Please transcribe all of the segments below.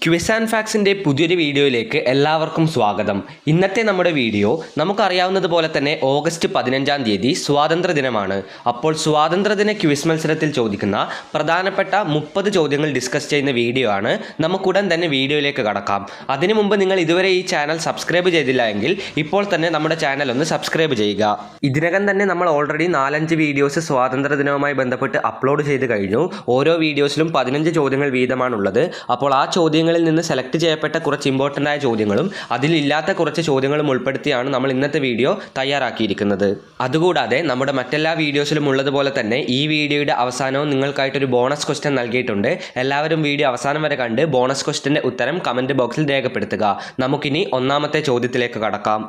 Quiz and ഫാക്സിൻ്റെ പുതിയൊരു വീഡിയോയിലേക്ക് എല്ലാവർക്കും സ്വാഗതം. ഇന്നത്തെ നമ്മുടെ വീഡിയോ നമുക്കറിയാവുന്നതുപോലെ തന്നെ ഓഗസ്റ്റ് 15 തീയതി സ്വാതന്ത്ര്യദിനമാണ്. അപ്പോൾ സ്വാതന്ത്ര്യദിന ക്വിസ് മത്സരത്തിൽ ചോദിക്കുന്ന പ്രധാനപ്പെട്ട 30 ചോദ്യങ്ങൾ ഡിസ്കസ് ചെയ്യുന്ന വീഡിയോ ആണ്. നമുക്കുടൻ തന്നെ വീഡിയോയിലേക്ക് കടക്കാം. അതിനു മുമ്പ് നിങ്ങൾ ഇതുവരെ ഈ ചാനൽ സബ്സ്ക്രൈബ് ചെയ്തില്ല എങ്കിൽ ഇപ്പോൾ തന്നെ നമ്മുടെ ചാനൽ ഒന്ന് സബ്സ്ക്രൈബ് ചെയ്യുക. ഇതിനകം തന്നെ നമ്മൾ ഓൾറെഡി 4-5 വീഡിയോസ് സ്വാതന്ത്ര്യദിനവുമായി ബന്ധപ്പെട്ട് അപ്ലോഡ് ചെയ്ത് കഴിഞ്ഞു. ഓരോ വീഡിയോസിലും 15 ചോദ്യങ്ങൾ വീതമാണുള്ളത്. അപ്പോൾ ആ ചോദ്യങ്ങളിൽ നിന്ന് സെലക്ട് ചെയ്യപ്പെട്ട കുറച്ച് ഇമ്പോർട്ടൻ്റ് ആയ ചോദ്യങ്ങളും അതിലില്ലാത്ത കുറച്ച് ചോദ്യങ്ങളും ഉൾപ്പെടുത്തിയാണ് നമ്മൾ ഇന്നത്തെ വീഡിയോ തയ്യാറാക്കിയിരിക്കുന്നത്. അതുകൂടാതെ നമ്മുടെ മറ്റെല്ലാ വീഡിയോസിലും ഉള്ളതുപോലെ തന്നെ ഈ വീഡിയോയുടെ അവസാനവും നിങ്ങൾക്കായിട്ടൊരു ബോണസ് ക്വസ്റ്റ്യൻ നൽകിയിട്ടുണ്ട്. എല്ലാവരും വീഡിയോ അവസാനം വരെ കണ്ട് ബോണസ് ക്വസ്റ്റ്യൻ്റെ ഉത്തരം കമൻറ്റ് ബോക്സിൽ രേഖപ്പെടുത്തുക. നമുക്കിനി ഒന്നാമത്തെ ചോദ്യത്തിലേക്ക് കടക്കാം.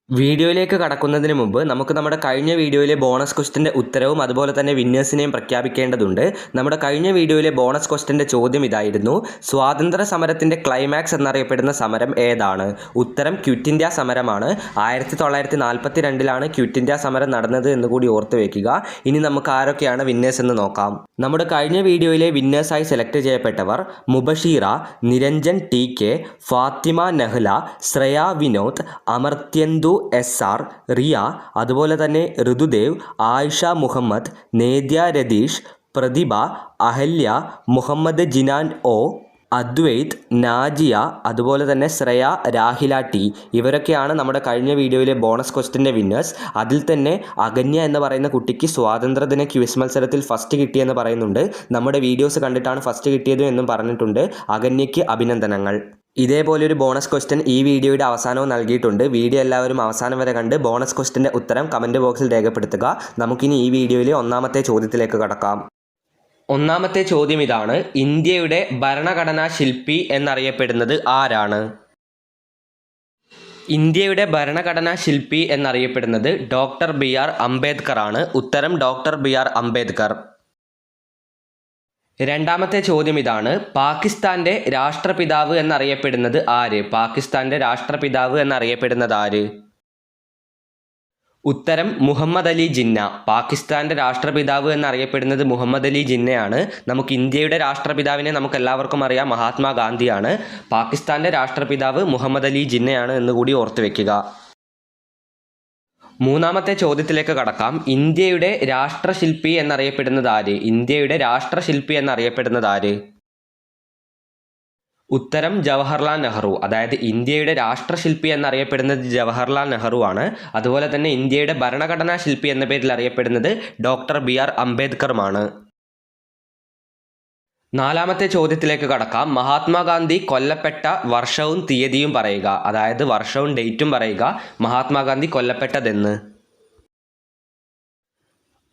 വീഡിയോയിലേക്ക് കടക്കുന്നതിന് മുമ്പ് നമുക്ക് നമ്മുടെ കഴിഞ്ഞ വീഡിയോയിലെ ബോണസ് ക്വസ്റ്റ്യൻ്റെ ഉത്തരവും അതുപോലെ തന്നെ വിന്നേഴ്സിനെയും പ്രഖ്യാപിക്കേണ്ടതുണ്ട്. നമ്മുടെ കഴിഞ്ഞ വീഡിയോയിലെ ബോണസ് ക്വസ്റ്റ്യൻ്റെ ചോദ്യം ഇതായിരുന്നു: സ്വാതന്ത്ര്യ സമരത്തിൻ്റെ ക്ലൈമാക്സ് എന്നറിയപ്പെടുന്ന സമരം ഏതാണ്? ഉത്തരം ക്വിറ്റ് ഇന്ത്യ സമരമാണ്. 1942 ക്വിറ്റ് ഇന്ത്യ സമരം നടന്നത് എന്ന് കൂടി ഓർത്ത് വയ്ക്കുക. ഇനി നമുക്ക് ആരൊക്കെയാണ് വിന്നേഴ്സ് എന്ന് നോക്കാം. നമ്മുടെ കഴിഞ്ഞ വീഡിയോയിലെ വിന്നേഴ്സായി സെലക്ട് ചെയ്യപ്പെട്ടവർ മുബഷീറ, നിരഞ്ജൻ TK, ഫാത്തിമ നഹ്ല, ശ്രേയ വിനോദ്, അമർത്യന്തു SR, റിയ, അതുപോലെ തന്നെ ഋതുദേവ്, ആയിഷ മുഹമ്മദ്, നേദ്യ രതീഷ്, പ്രതിഭ, അഹല്യ, മുഹമ്മദ് ജിനാൻ O, അദ്വൈത്, നാജിയ, അതുപോലെ തന്നെ ശ്രേയ, രാഹില T. ഇവരൊക്കെയാണ് നമ്മുടെ കഴിഞ്ഞ വീഡിയോയിലെ ബോണസ് ക്വസ്റ്റ്യൻ്റെ വിന്നേഴ്സ്. അതിൽ തന്നെ അഗന്യ എന്ന് പറയുന്ന കുട്ടിക്ക് സ്വാതന്ത്ര്യദിന ക്വിസ് മത്സരത്തിൽ ഫസ്റ്റ് കിട്ടിയെന്ന് പറയുന്നുണ്ട്. നമ്മുടെ വീഡിയോസ് കണ്ടിട്ടാണ് ഫസ്റ്റ് കിട്ടിയത് എന്നും പറഞ്ഞിട്ടുണ്ട്. അഗന്യയ്ക്ക് അഭിനന്ദനങ്ങൾ. ഇതേപോലെ ഒരു ബോണസ് ക്വസ്റ്റ്യൻ ഈ വീഡിയോയുടെ അവസാനവും നൽകിയിട്ടുണ്ട്. വീഡിയോ എല്ലാവരും അവസാനം വരെ കണ്ട് ബോണസ് ക്വസ്റ്റ്യൻ്റെ ഉത്തരം കമൻറ്റ് ബോക്സിൽ രേഖപ്പെടുത്തുക. നമുക്കിനി ഈ വീഡിയോയിലെ ഒന്നാമത്തെ ചോദ്യത്തിലേക്ക് കടക്കാം. ഒന്നാമത്തെ ചോദ്യം ഇതാണ്: ഇന്ത്യയുടെ ഭരണഘടനാ ശില്പി എന്നറിയപ്പെടുന്നത് ആരാണ്? ഇന്ത്യയുടെ ഭരണഘടനാ ശില്പി എന്നറിയപ്പെടുന്നത് ഡോക്ടർ BR അംബേദ്കർ ആണ്. ഉത്തരം ഡോക്ടർ BR അംബേദ്കർ. രണ്ടാമത്തെ ചോദ്യം ഇതാണ്: പാകിസ്ഥാൻ്റെ രാഷ്ട്രപിതാവ് എന്നറിയപ്പെടുന്നത് ആര്? പാകിസ്ഥാൻ്റെ രാഷ്ട്രപിതാവ് എന്നറിയപ്പെടുന്നത് ആര്? ഉത്തരം മുഹമ്മദ് അലി ജിന്ന. പാകിസ്ഥാൻ്റെ രാഷ്ട്രപിതാവ് എന്നറിയപ്പെടുന്നത് മുഹമ്മദ് അലി ജിന്നയാണ്. നമുക്ക് ഇന്ത്യയുടെ രാഷ്ട്രപിതാവിനെ നമുക്ക് എല്ലാവർക്കും അറിയാം, മഹാത്മാഗാന്ധിയാണ്. പാകിസ്ഥാൻ്റെ രാഷ്ട്രപിതാവ് മുഹമ്മദ് അലി ജിന്നയാണ് എന്നുകൂടി ഓർത്ത് വെക്കുക. മൂന്നാമത്തെ ചോദ്യത്തിലേക്ക് കടക്കാം. ഇന്ത്യയുടെ രാഷ്ട്രശില്പി എന്നറിയപ്പെടുന്നത് ആര്? ഇന്ത്യയുടെ രാഷ്ട്രശില്പി എന്നറിയപ്പെടുന്നത് ആര്? ഉത്തരം ജവഹർലാൽ നെഹ്റു. അതായത് ഇന്ത്യയുടെ രാഷ്ട്രശില്പി എന്നറിയപ്പെടുന്നത് ജവഹർലാൽ നെഹ്റു ആണ്. അതുപോലെ തന്നെ ഇന്ത്യയുടെ ഭരണഘടനാ ശില്പി എന്ന പേരിൽ അറിയപ്പെടുന്നത് ഡോക്ടർ BR അംബേദ്കറുമാണ്. നാലാമത്തെ ചോദ്യത്തിലേക്ക് കടക്കാം. മഹാത്മാഗാന്ധി കൊല്ലപ്പെട്ട വർഷവും തീയതിയും പറയുക. അതായത് വർഷവും ഡേറ്റും പറയുക. മഹാത്മാഗാന്ധി കൊല്ലപ്പെട്ടതെന്ന്?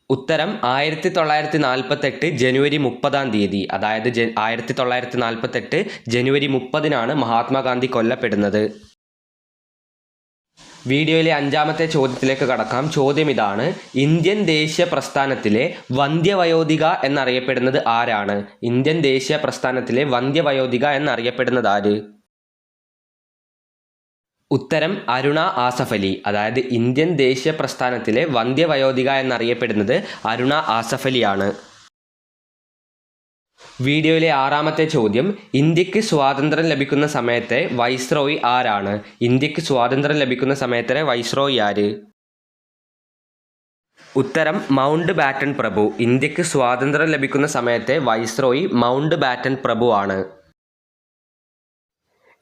ഉത്തരം 1948 ജനുവരി 30 അതായത് 1948 ജനുവരി 30 മഹാത്മാഗാന്ധി കൊല്ലപ്പെടുന്നത്. വീഡിയോയിലെ അഞ്ചാമത്തെ ചോദ്യത്തിലേക്ക് കടക്കാം. ചോദ്യം ഇതാണ്: ഇന്ത്യൻ ദേശീയ പ്രസ്ഥാനത്തിലെ വന്ധ്യവയോധിക എന്നറിയപ്പെടുന്നത് ആരാണ്? ഇന്ത്യൻ ദേശീയ പ്രസ്ഥാനത്തിലെ വന്ധ്യവയോധിക എന്നറിയപ്പെടുന്നത് ആര്? ഉത്തരം അരുണ ആസഫ് അലി. അതായത് ഇന്ത്യൻ ദേശീയ പ്രസ്ഥാനത്തിലെ വന്ധ്യവയോധിക എന്നറിയപ്പെടുന്നത് അരുണ ആസഫ് അലിയാണ്. വീഡിയോയിലെ ആറാമത്തെ ചോദ്യം: ഇന്ത്യക്ക് സ്വാതന്ത്ര്യം ലഭിക്കുന്ന സമയത്തെ വൈസ്രോയി ആരാണ്? ഇന്ത്യക്ക് സ്വാതന്ത്ര്യം ലഭിക്കുന്ന സമയത്തെ വൈസ്രോയി ആര്? ഉത്തരം മൗണ്ട് ബാറ്റൺ പ്രഭു. ഇന്ത്യക്ക് സ്വാതന്ത്ര്യം ലഭിക്കുന്ന സമയത്തെ വൈസ്രോയി മൗണ്ട് ബാറ്റൺ പ്രഭു ആണ്.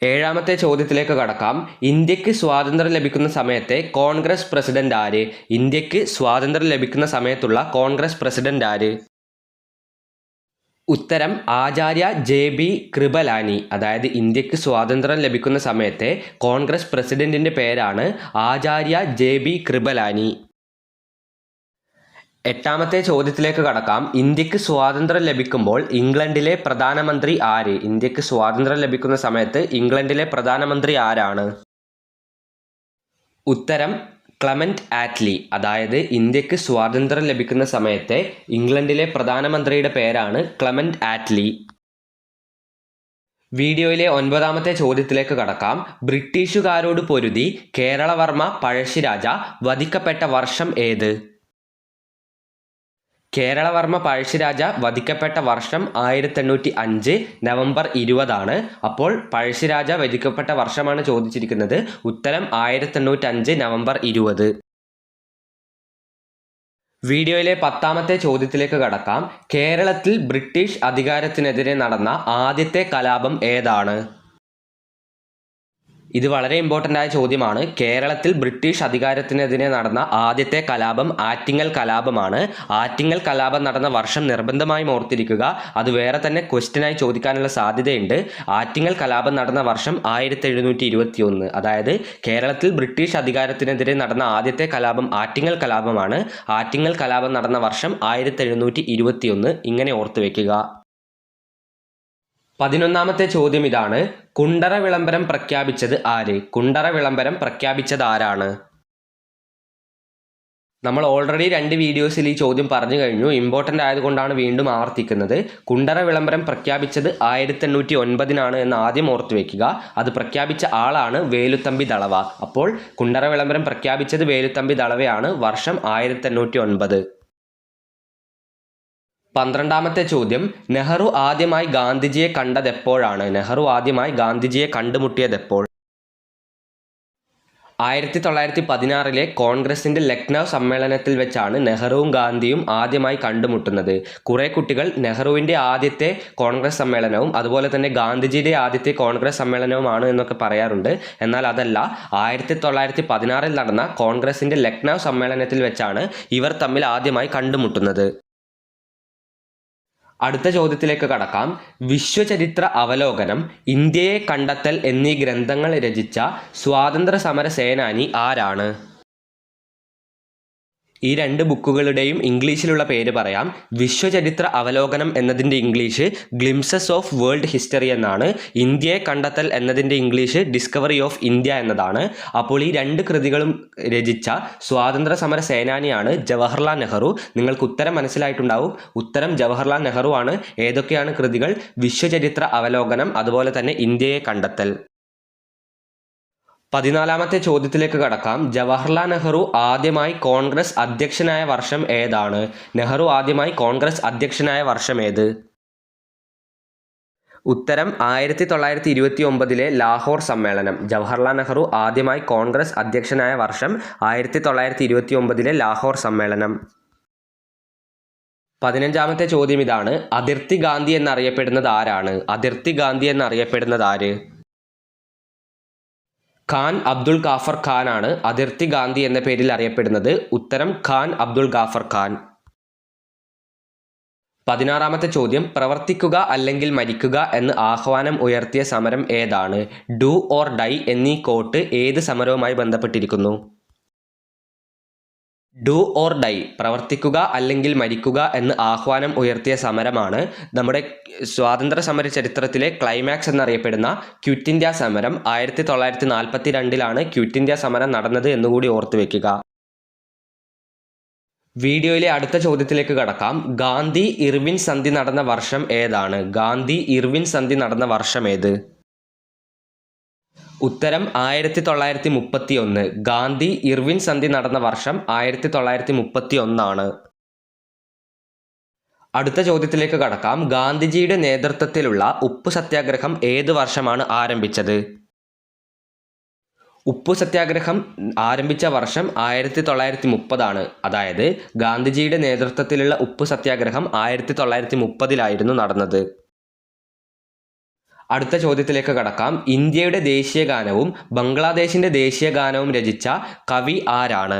ഏഴാമത്തെ ചോദ്യത്തിലേക്ക് കടക്കാം. ഇന്ത്യക്ക് സ്വാതന്ത്ര്യം ലഭിക്കുന്ന സമയത്തെ കോൺഗ്രസ് പ്രസിഡന്റ് ആര്? ഇന്ത്യക്ക് സ്വാതന്ത്ര്യം ലഭിക്കുന്ന സമയത്തുള്ള കോൺഗ്രസ് പ്രസിഡന്റ് ആര്? ഉത്തരം ആചാര്യ JB കൃപലാനി. അതായത് ഇന്ത്യക്ക് സ്വാതന്ത്ര്യം ലഭിക്കുന്ന സമയത്തെ കോൺഗ്രസ് പ്രസിഡന്റിൻ്റെ പേരാണ് ആചാര്യ JB കൃപലാനി. എട്ടാമത്തെ ചോദ്യത്തിലേക്ക് കടക്കാം. ഇന്ത്യക്ക് സ്വാതന്ത്ര്യം ലഭിക്കുമ്പോൾ ഇംഗ്ലണ്ടിലെ പ്രധാനമന്ത്രി ആര്? ഇന്ത്യക്ക് സ്വാതന്ത്ര്യം ലഭിക്കുന്ന സമയത്ത് ഇംഗ്ലണ്ടിലെ പ്രധാനമന്ത്രി ആരാണ്? ഉത്തരം ക്ലെമന്റ് ആറ്റ്ലി. അതായത് ഇന്ത്യക്ക് സ്വാതന്ത്ര്യം ലഭിക്കുന്ന സമയത്തെ ഇംഗ്ലണ്ടിലെ പ്രധാനമന്ത്രിയുടെ പേരാണ് ക്ലെമന്റ് ആറ്റ്ലി. വീഡിയോയിലെ ഒൻപതാമത്തെ ചോദ്യത്തിലേക്ക് കടക്കാം. ബ്രിട്ടീഷുകാരോട് പൊരുതി കേരളവർമ്മ പഴശ്ശിരാജ വധിക്കപ്പെട്ട വർഷം ഏത്? കേരളവർമ്മ പഴശ്ശിരാജ വധിക്കപ്പെട്ട വർഷം 1805 നവംബർ 20 അപ്പോൾ പഴശ്ശിരാജ വധിക്കപ്പെട്ട വർഷമാണ് ചോദിച്ചിരിക്കുന്നത്. ഉത്തരം 1805 നവംബർ 20. വീഡിയോയിലെ 10ാമത്തെ ചോദ്യത്തിലേക്ക് കടക്കാം. കേരളത്തിൽ ബ്രിട്ടീഷ് അധികാരത്തിനെതിരെ നടന്ന ആദ്യത്തെ കലാപം ഏതാണ്? ഇത് വളരെ ഇമ്പോർട്ടൻ്റ് ആയ ചോദ്യമാണ്. കേരളത്തിൽ ബ്രിട്ടീഷ് അധികാരത്തിനെതിരെ നടന്ന ആദ്യത്തെ കലാപം ആറ്റിങ്ങൽ കലാപമാണ്. ആറ്റിങ്ങൽ കലാപം നടന്ന വർഷം നിർബന്ധമായും ഓർത്തിരിക്കുക. അത് വേറെ തന്നെ ക്വസ്റ്റ്യനായി ചോദിക്കാനുള്ള സാധ്യതയുണ്ട്. ആറ്റിങ്ങൽ കലാപം നടന്ന വർഷം 1721. അതായത് കേരളത്തിൽ ബ്രിട്ടീഷ് അധികാരത്തിനെതിരെ നടന്ന ആദ്യത്തെ കലാപം ആറ്റിങ്ങൽ കലാപമാണ്. ആറ്റിങ്ങൽ കലാപം നടന്ന വർഷം 1721. ഇങ്ങനെ ഓർത്തു വയ്ക്കുക. 11ാമത്തെ ചോദ്യം ഇതാണ്. കുണ്ടറ വിളംബരം പ്രഖ്യാപിച്ചത് ആര്? കുണ്ടറ വിളംബരം പ്രഖ്യാപിച്ചത് ആരാണ്? നമ്മൾ ഓൾറെഡി 2 വീഡിയോസിൽ ഈ ചോദ്യം പറഞ്ഞു കഴിഞ്ഞു. ഇമ്പോർട്ടൻ്റ് ആയതുകൊണ്ടാണ് വീണ്ടും ആവർത്തിക്കുന്നത്. കുണ്ടറ വിളംബരം പ്രഖ്യാപിച്ചത് 1809 എന്ന് ആദ്യം ഓർത്തു വയ്ക്കുക. അത് പ്രഖ്യാപിച്ച ആളാണ് വേലുത്തമ്പി ദളവ. അപ്പോൾ കുണ്ടറ വിളംബരം പ്രഖ്യാപിച്ചത് വേലുത്തമ്പി ദളവയാണ്. വർഷം 1809. 12ാമത്തെ ചോദ്യം. നെഹ്റു ആദ്യമായി ഗാന്ധിജിയെ കണ്ടതെപ്പോഴാണ്? നെഹ്റു ആദ്യമായി ഗാന്ധിജിയെ കണ്ടുമുട്ടിയതെപ്പോൾ? 1916 കോൺഗ്രസിൻ്റെ ലക്നൗ സമ്മേളനത്തിൽ വെച്ചാണ് നെഹ്റുവും ഗാന്ധിയും ആദ്യമായി കണ്ടുമുട്ടുന്നത്. കുറേ കുട്ടികൾ നെഹ്റുവിൻ്റെ ആദ്യത്തെ കോൺഗ്രസ് സമ്മേളനവും അതുപോലെ തന്നെ ഗാന്ധിജിയുടെ ആദ്യത്തെ കോൺഗ്രസ് സമ്മേളനവുമാണ് എന്നൊക്കെ പറയാറുണ്ട്. എന്നാൽ അതല്ല, 1916 നടന്ന കോൺഗ്രസിൻ്റെ ലക്നൗ സമ്മേളനത്തിൽ വെച്ചാണ് ഇവർ തമ്മിൽ ആദ്യമായി കണ്ടുമുട്ടുന്നത്. അടുത്ത ചോദ്യത്തിലേക്ക് കടക്കാം. വിശ്വചരിത്ര അവലോകനം, ഇന്ത്യയെ കണ്ടെത്തൽ എന്നീ ഗ്രന്ഥങ്ങൾ രചിച്ച സ്വാതന്ത്ര്യ സമര സേനാനി ആരാണ്? ഈ 2 ബുക്കുകളുടെയും ഇംഗ്ലീഷിലുള്ള പേര് പറയാം. വിശ്വചരിത്ര അവലോകനം എന്നതിൻ്റെ English glimpses of world history എന്നാണ്. ഇന്ത്യയെ കണ്ടെത്തൽ എന്നതിൻ്റെ ഇംഗ്ലീഷ് ഡിസ്കവറി ഓഫ് ഇന്ത്യ എന്നതാണ്. അപ്പോൾ ഈ 2 കൃതികളും രചിച്ച സ്വാതന്ത്ര്യ സമര സേനാനിയാണ് ജവഹർലാൽ നെഹ്റു. നിങ്ങൾക്ക് ഉത്തരം മനസ്സിലായിട്ടുണ്ടാവും. ഉത്തരം ജവഹർലാൽ നെഹ്റു ആണ്. ഏതൊക്കെയാണ് കൃതികൾ? വിശ്വചരിത്ര അവലോകനം, അതുപോലെ തന്നെ ഇന്ത്യയെ കണ്ടെത്തൽ. 14ാമത്തെ ചോദ്യത്തിലേക്ക് കടക്കാം. ജവഹർലാൽ നെഹ്റു ആദ്യമായി കോൺഗ്രസ് അധ്യക്ഷനായ വർഷം ഏതാണ്? നെഹ്റു ആദ്യമായി കോൺഗ്രസ് അധ്യക്ഷനായ വർഷം ഏത്? ഉത്തരം 1929 ലാഹോർ സമ്മേളനം. ജവഹർലാൽ നെഹ്റു ആദ്യമായി കോൺഗ്രസ് അധ്യക്ഷനായ വർഷം 1929 ലാഹോർ സമ്മേളനം. 15ാമത്തെ ചോദ്യം ഇതാണ്. അതിർത്തി ഗാന്ധി എന്നറിയപ്പെടുന്നത് ആരാണ്? അതിർത്തി ഗാന്ധി എന്നറിയപ്പെടുന്നത് ആര്? ഖാൻ അബ്ദുൾ ഗാഫർ ഖാൻ ആണ് അതിർത്തി ഗാന്ധി എന്ന പേരിൽ അറിയപ്പെടുന്നത്. ഉത്തരം ഖാൻ അബ്ദുൾ ഗാഫർ ഖാൻ. 16ാമത്തെ ചോദ്യം. പ്രവർത്തിക്കുക അല്ലെങ്കിൽ മരിക്കുക എന്ന് ആഹ്വാനം ഉയർത്തിയ സമരം ഏതാണ്? ഡു ഓർ ഡൈ എന്നീ കോട്ട് ഏത് സമരവുമായി ബന്ധപ്പെട്ടിരിക്കുന്നു? ഡു ഓർ ഡൈ, പ്രവർത്തിക്കുക അല്ലെങ്കിൽ മരിക്കുക എന്ന് ആഹ്വാനം ഉയർത്തിയ സമരമാണ് നമ്മുടെ സ്വാതന്ത്ര്യ സമര ചരിത്രത്തിലെ ക്ലൈമാക്സ് എന്നറിയപ്പെടുന്ന ക്വിറ്റ് ഇന്ത്യ സമരം. 1942 ക്വിറ്റ് ഇന്ത്യ സമരം നടന്നത് എന്നുകൂടി ഓർത്തു വെക്കുക. വീഡിയോയിലെ അടുത്ത ചോദ്യത്തിലേക്ക് കടക്കാം. ഗാന്ധി ഇർവിൻ സന്ധി നടന്ന വർഷം ഏതാണ്? ഗാന്ധി ഇർവിൻ സന്ധി നടന്ന വർഷം ഏത്? ഉത്തരം 1931. ഗാന്ധി ഇർവിൻ സന്ധി നടന്ന വർഷം 1931. അടുത്ത ചോദ്യത്തിലേക്ക് കടക്കാം. ഗാന്ധിജിയുടെ നേതൃത്വത്തിലുള്ള ഉപ്പു സത്യാഗ്രഹം ഏത് വർഷമാണ് ആരംഭിച്ചത്? ഉപ്പു സത്യാഗ്രഹം ആരംഭിച്ച വർഷം 1930. അതായത് ഗാന്ധിജിയുടെ നേതൃത്വത്തിലുള്ള ഉപ്പു സത്യാഗ്രഹം 1930 നടന്നത്. അടുത്ത ചോദ്യത്തിലേക്ക് കടക്കാം. ഇന്ത്യയുടെ ദേശീയ ഗാനവും ബംഗ്ലാദേശിൻ്റെ ദേശീയ ഗാനവും രചിച്ച കവി ആരാണ്?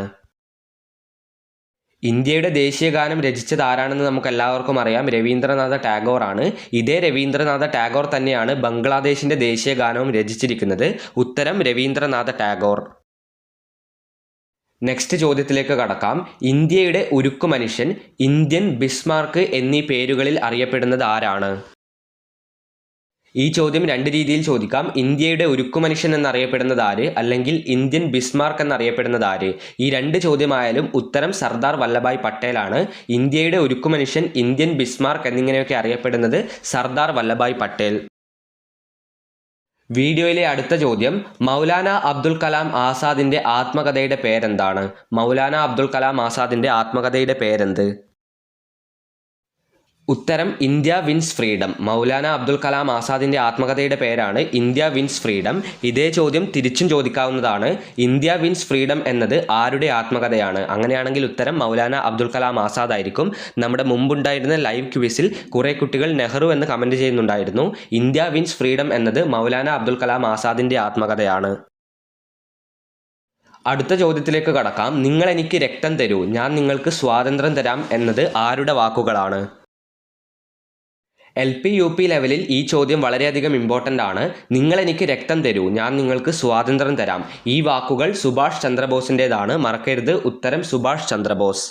ഇന്ത്യയുടെ ദേശീയ ഗാനം രചിച്ചത് ആരാണെന്ന് നമുക്ക് എല്ലാവർക്കും അറിയാം. രവീന്ദ്രനാഥ ടാഗോർ ആണ്. ഇതേ രവീന്ദ്രനാഥ ടാഗോർ തന്നെയാണ് ബംഗ്ലാദേശിൻ്റെ ദേശീയ ഗാനവും രചിച്ചിരിക്കുന്നത്. ഉത്തരം രവീന്ദ്രനാഥ ടാഗോർ. നെക്സ്റ്റ് ചോദ്യത്തിലേക്ക് കടക്കാം. ഇന്ത്യയുടെ ഉരുക്കു മനുഷ്യൻ, ഇന്ത്യൻ ബിസ്മാർക്ക് എന്നീ പേരുകളിൽ അറിയപ്പെടുന്നത് ആരാണ്? ഈ ചോദ്യം 2 രീതിയിൽ ചോദിക്കാം. ഇന്ത്യയുടെ ഉരുക്കു മനുഷ്യൻ എന്നറിയപ്പെടുന്നത് ആര്, അല്ലെങ്കിൽ ഇന്ത്യൻ ബിസ്മാർക്ക് എന്നറിയപ്പെടുന്നത് ആര്? ഈ 2 ചോദ്യമായാലും ഉത്തരം സർദാർ വല്ലഭായ് പട്ടേലാണ്. ഇന്ത്യയുടെ ഉരുക്കു മനുഷ്യൻ, ഇന്ത്യൻ ബിസ്മാർക്ക് എന്നിങ്ങനെയൊക്കെ അറിയപ്പെടുന്നത് സർദാർ വല്ലഭായ് പട്ടേൽ. വീഡിയോയിലെ അടുത്ത ചോദ്യം. മൗലാന അബ്ദുൽ കലാം ആസാദിൻ്റെ ആത്മകഥയുടെ പേരെന്താണ്? മൗലാന അബ്ദുൽ കലാം ആസാദിൻ്റെ ആത്മകഥയുടെ പേരെന്ത്? ഉത്തരം India wins freedom. Maulana Abdul Kalam ആസാദിൻ്റെ ആത്മകഥയുടെ പേരാണ് ഇന്ത്യ വിൻസ് ഫ്രീഡം. ഇതേ ചോദ്യം തിരിച്ചും ചോദിക്കാവുന്നതാണ്. ഇന്ത്യ വിൻസ് ഫ്രീഡം എന്നത് ആരുടെ ആത്മകഥയാണ്? അങ്ങനെയാണെങ്കിൽ ഉത്തരം മൗലാന അബ്ദുൽ കലാം ആസാദ് ആയിരിക്കും. നമ്മുടെ മുമ്പുണ്ടായിരുന്ന ലൈവ് ക്വിസിൽ കുറേ കുട്ടികൾ നെഹ്റു എന്ന് കമൻറ്റ് ചെയ്യുന്നുണ്ടായിരുന്നു. ഇന്ത്യ വിൻസ് ഫ്രീഡം എന്നത് മൗലാന അബ്ദുൽ കലാം ആസാദിൻ്റെ ആത്മകഥയാണ്. അടുത്ത ചോദ്യത്തിലേക്ക് കടക്കാം. നിങ്ങൾ എനിക്ക് രക്തം തരൂ, ഞാൻ നിങ്ങൾക്ക് സ്വാതന്ത്ര്യം തരാം എന്നത് ആരുടെ വാക്കുകളാണ്? LP UP ലെവലിൽ ഈ ചോദ്യം വളരെയധികം ഇമ്പോർട്ടൻ്റ് ആണ്. നിങ്ങൾ എനിക്ക് രക്തം തരൂ, ഞാൻ നിങ്ങൾക്ക് സ്വാതന്ത്ര്യം തരാം. ഈ വാക്കുകൾ സുഭാഷ് ചന്ദ്രബോസിൻ്റേതാണ്. മറക്കരുത്, ഉത്തരം സുഭാഷ് ചന്ദ്രബോസ്.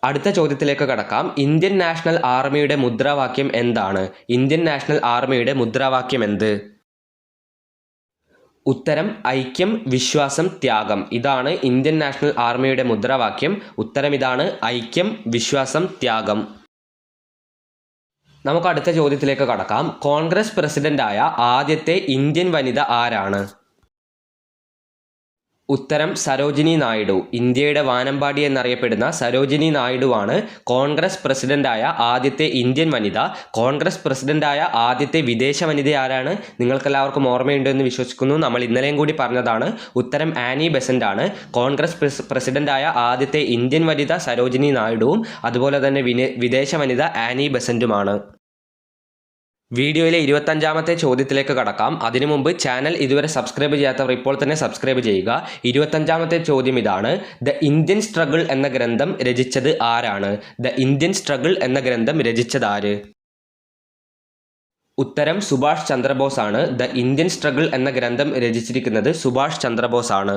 അടുത്ത ചോദ്യത്തിലേക്ക് കടക്കാം. ഇന്ത്യൻ നാഷണൽ ആർമിയുടെ മുദ്രാവാക്യം എന്താണ്? ഇന്ത്യൻ നാഷണൽ ആർമിയുടെ മുദ്രാവാക്യം എന്ത്? ഉത്തരം ഐക്യം, വിശ്വാസം, ത്യാഗം. ഇതാണ് ഇന്ത്യൻ നാഷണൽ ആർമിയുടെ മുദ്രാവാക്യം. ഉത്തരം ഇതാണ്, ഐക്യം, വിശ്വാസം, ത്യാഗം. നമുക്ക് അടുത്ത ചോദ്യത്തിലേക്ക് കടക്കാം. കോൺഗ്രസ് പ്രസിഡന്റായ ആദ്യത്തെ ഇന്ത്യൻ വനിത ആരാണ്? ഉത്തരം സരോജിനി നായിഡു. ഇന്ത്യയുടെ വാനമ്പാടി എന്നറിയപ്പെടുന്ന സരോജിനി നായിഡുവാണ് കോൺഗ്രസ് പ്രസിഡന്റായ ആദ്യത്തെ ഇന്ത്യൻ വനിത. കോൺഗ്രസ് പ്രസിഡന്റായ ആദ്യത്തെ വിദേശ വനിത ആരാണ്? നിങ്ങൾക്കെല്ലാവർക്കും ഓർമ്മയുണ്ടെന്ന് വിശ്വസിക്കുന്നു. നമ്മൾ ഇന്നലെയും കൂടി പറഞ്ഞതാണ്. ഉത്തരം ആനി ബെസന്റ് ആണ്. കോൺഗ്രസ് പ്രസിഡന്റായ ആദ്യത്തെ ഇന്ത്യൻ വനിത സരോജിനി നായിഡുവും അതുപോലെ തന്നെ വിദേശ വനിത ആനി ബെസന്റുമാണ്. വീഡിയോയിലെ 25ാമത്തെ ചോദ്യത്തിലേക്ക് കടക്കാം. അതിനു മുമ്പ് ചാനൽ ഇതുവരെ സബ്സ്ക്രൈബ് ചെയ്യാത്തവർ ഇപ്പോൾ തന്നെ സബ്സ്ക്രൈബ് ചെയ്യുക. 25ാമത്തെ ചോദ്യം ഇതാണ്. ദ ഇന്ത്യൻ സ്ട്രഗിൾ എന്ന ഗ്രന്ഥം രചിച്ചത് ആരാണ്? ദ ഇന്ത്യൻ സ്ട്രഗിൾ എന്ന ഗ്രന്ഥം രചിച്ചത് ആര്? ഉത്തരം സുഭാഷ് ചന്ദ്രബോസ് ആണ്. ദ ഇന്ത്യൻ സ്ട്രഗിൾ എന്ന ഗ്രന്ഥം രചിച്ചിരിക്കുന്നത് സുഭാഷ് ചന്ദ്രബോസ് ആണ്.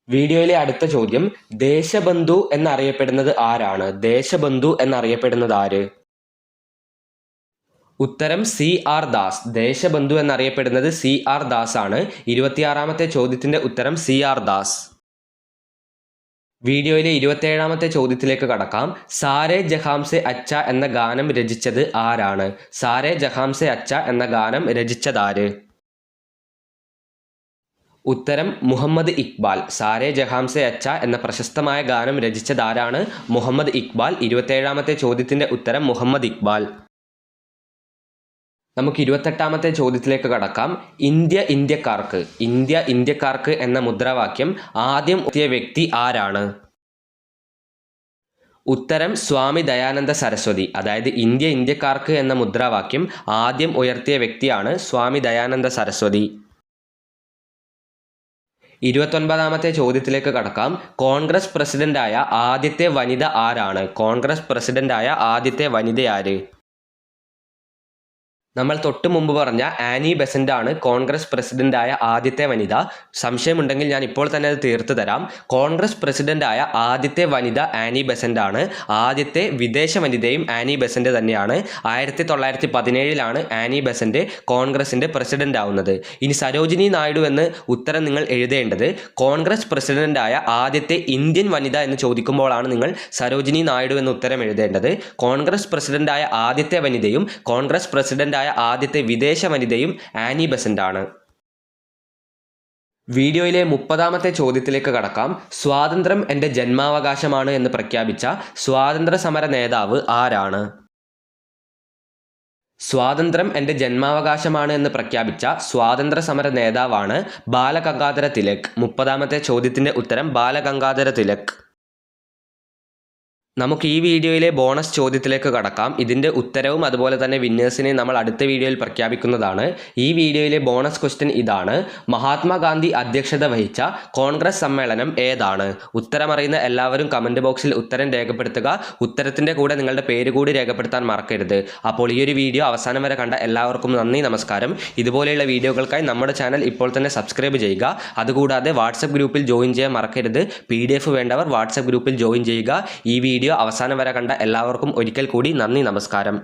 വീഡിയോയിലെ അടുത്ത ചോദ്യം. ദേശബന്ധു എന്നറിയപ്പെടുന്നത് ആരാണ്? ദേശബന്ധു എന്നറിയപ്പെടുന്നത് ആര്? ഉത്തരം CR ദാസ്. ദേശബന്ധു എന്നറിയപ്പെടുന്നത് CR ദാസ് ആണ്. 26ാമത്തെ ചോദ്യത്തിന്റെ ഉത്തരം CR ദാസ്. വീഡിയോയിലെ 27ാമത്തെ ചോദ്യത്തിലേക്ക് കടക്കാം. സാരേ ജഹാംസെ അച്ച എന്ന ഗാനം രചിച്ചത് ആരാണ്? സാരേ ജഹാംസെ അച്ച എന്ന ഗാനം രചിച്ചതാര്? ഉത്തരം മുഹമ്മദ് ഇക്ബാൽ. സാരേ ജഹാംസെ അച്ച എന്ന പ്രശസ്തമായ ഗാനം രചിച്ചതാരാണ്? മുഹമ്മദ് ഇക്ബാൽ. 27ാമത്തെ ചോദ്യത്തിന്റെ ഉത്തരം മുഹമ്മദ് ഇക്ബാൽ. നമുക്ക് 28ാമത്തെ ചോദ്യത്തിലേക്ക് കടക്കാം. ഇന്ത്യ ഇന്ത്യക്കാർക്ക് എന്ന മുദ്രാവാക്യം ആദ്യം ഉയർത്തിയ വ്യക്തി ആരാണ്? ഉത്തരം സ്വാമി ദയാനന്ദ സരസ്വതി. അതായത് ഇന്ത്യ ഇന്ത്യക്കാർക്ക് എന്ന മുദ്രാവാക്യം ആദ്യം ഉയർത്തിയ വ്യക്തിയാണ് സ്വാമി ദയാനന്ദ സരസ്വതി. 29ാമത്തെ ചോദ്യത്തിലേക്ക് കടക്കാം. കോൺഗ്രസ് പ്രസിഡന്റായ ആദ്യത്തെ വനിത ആരാണ്? കോൺഗ്രസ് പ്രസിഡന്റായ ആദ്യത്തെ വനിത ആര്? നമ്മൾ തൊട്ട് മുമ്പ് പറഞ്ഞ ആനി ബെസന്റ് ആണ് കോൺഗ്രസ് പ്രസിഡന്റായ ആദ്യത്തെ വനിത. സംശയമുണ്ടെങ്കിൽ ഞാൻ ഇപ്പോൾ തന്നെ അത് തീർത്തു തരാം. കോൺഗ്രസ് പ്രസിഡന്റായ ആദ്യത്തെ വനിത ആനി ബെസന്റ് ആണ്. ആദ്യത്തെ വിദേശ വനിതയും ആനി ബെസന്റ് തന്നെയാണ്. 1917 ആനി ബെസന്റ് കോൺഗ്രസിന്റെ പ്രസിഡന്റ് ആവുന്നത്. ഇനി സരോജിനി നായിഡു എന്ന് ഉത്തരം നിങ്ങൾ എഴുതേണ്ടത് കോൺഗ്രസ് പ്രസിഡന്റായ ആദ്യത്തെ ഇന്ത്യൻ വനിത എന്ന് ചോദിക്കുമ്പോഴാണ് നിങ്ങൾ സരോജിനി നായിഡു എന്ന് ഉത്തരം എഴുതേണ്ടത്. കോൺഗ്രസ് പ്രസിഡന്റായ ആദ്യത്തെ വനിതയും കോൺഗ്രസ് പ്രസിഡന്റായ ആദ്യത്തെ വിദേശ വനിതയും ആനി ബെസന്റ് ആണ്. വീഡിയോയിലെ 30ാമത്തെ ചോദ്യത്തിലേക്ക് കടക്കാം. സ്വാതന്ത്ര്യം എൻ്റെ ജന്മാവകാശമാണ് എന്ന് പ്രഖ്യാപിച്ച സ്വാതന്ത്ര്യ സമര നേതാവ് ആരാണ്? സ്വാതന്ത്ര്യം എൻ്റെ ജന്മാവകാശമാണ് എന്ന് പ്രഖ്യാപിച്ച സ്വാതന്ത്ര്യ സമര നേതാവാണ് ബാലഗംഗാധര തിലക്. 30ാമത്തെ ചോദ്യത്തിൻ്റെ ഉത്തരം ബാലഗംഗാധര തിലക്. നമുക്ക് ഈ വീഡിയോയിലെ ബോണസ് ചോദ്യത്തിലേക്ക് കടക്കാം. ഇതിൻ്റെ ഉത്തരവും അതുപോലെ തന്നെ വിന്നേഴ്സിനെ നമ്മൾ അടുത്ത വീഡിയോയിൽ പ്രഖ്യാപിക്കുന്നതാണ്. ഈ വീഡിയോയിലെ ബോണസ് ക്വസ്റ്റ്യൻ ഇതാണ്. മഹാത്മാഗാന്ധി അധ്യക്ഷത വഹിച്ച കോൺഗ്രസ് സമ്മേളനം ഏതാണ്? ഉത്തരമറിയുന്ന എല്ലാവരും കമൻറ്റ് ബോക്സിൽ ഉത്തരം രേഖപ്പെടുത്തുക. ഉത്തരത്തിൻ്റെ കൂടെ നിങ്ങളുടെ പേര് കൂടി രേഖപ്പെടുത്താൻ മറക്കരുത്. അപ്പോൾ ഈ ഒരു വീഡിയോ അവസാനം വരെ കണ്ട എല്ലാവർക്കും നന്ദി, നമസ്കാരം. ഇതുപോലെയുള്ള വീഡിയോകൾക്കായി നമ്മുടെ ചാനൽ ഇപ്പോൾ തന്നെ സബ്സ്ക്രൈബ് ചെയ്യുക. അതുകൂടാതെ വാട്സപ്പ് ഗ്രൂപ്പിൽ ജോയിൻ ചെയ്യാൻ മറക്കരുത്. PDF വേണ്ടവർ വാട്സപ്പ് ഗ്രൂപ്പിൽ ജോയിൻ ചെയ്യുക. ഈ വീഡിയോ അവസാനം വരെ കണ്ട എല്ലാവർക്കും ഒരിക്കൽ കൂടി നന്ദി, നമസ്കാരം.